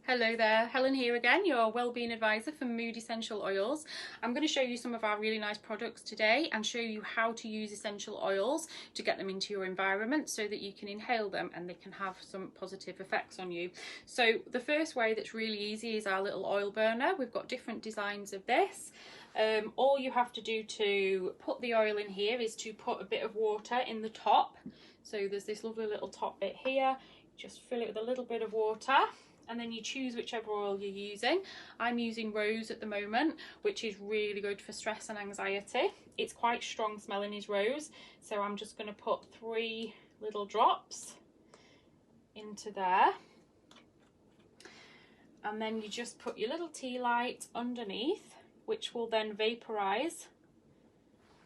Hello there, Helen here again, your wellbeing advisor for Mood Essential Oils. I'm going to show you some of our really nice products today and show you how to use essential oils to get them into your environment so that you can inhale them and they can have some positive effects on you. So the first way that's really easy is our little oil burner. We've got different designs of this. All you have to do to put the oil in here is to put a bit of water in the top. So there's this lovely little top bit here. Just fill it with a little bit of water. And then you choose whichever oil you're using. I'm using rose at the moment, which is really good for stress and anxiety. It's quite strong smelling, is rose, so I'm just going to put 3 little drops into there, and then you just put your little tea light underneath, which will then vaporize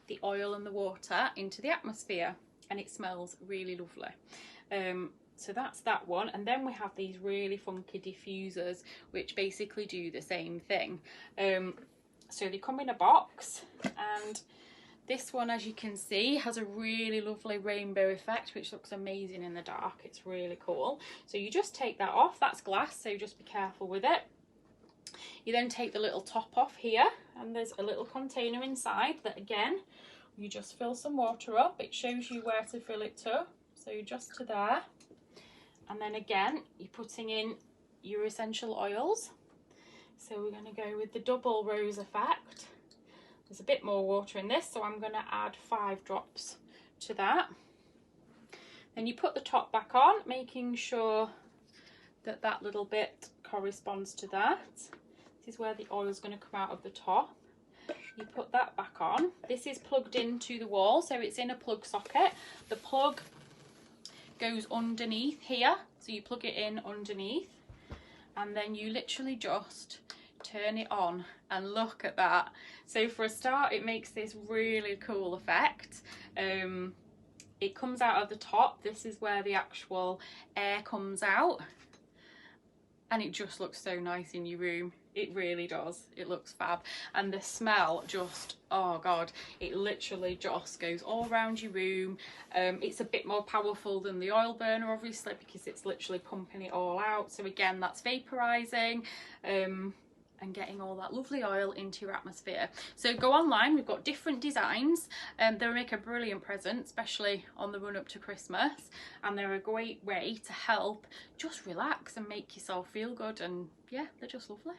the oil and the water into the atmosphere, and it smells really lovely. So that's that one, and then we have these really funky diffusers which basically do the same thing. So they come in a box, and this one, as you can see, has a really lovely rainbow effect which looks amazing in the dark. It's really cool. So you just take that off. That's glass, so just be careful with it. You then take the little top off here, and there's a little container inside that, again, you just fill some water up. It shows you where to fill it to, so just to there. And then again, you're putting in your essential oils. So we're going to go with the double rose effect. There's a bit more water in this, so I'm going to add 5 drops to that. Then you put the top back on, making sure that that little bit corresponds to that. This is where the oil is going to come out of the top. You put that back on. This is plugged into the wall, so it's in a plug socket. The plug goes underneath here, so you plug it in underneath, and then you literally just turn it on, and look at that. So for a start, it makes this really cool effect. It comes out of the top. This is where the actual air comes out, and it just looks so nice in your room. It really does. It looks fab, and the smell just, oh god, it literally just goes all around your room. It's a bit more powerful than the oil burner, obviously, because it's literally pumping it all out. So again, that's vaporizing and getting all that lovely oil into your atmosphere. So go online, we've got different designs. They'll make a brilliant present, especially on the run up to Christmas, and they're a great way to help just relax and make yourself feel good, and yeah, they're just lovely.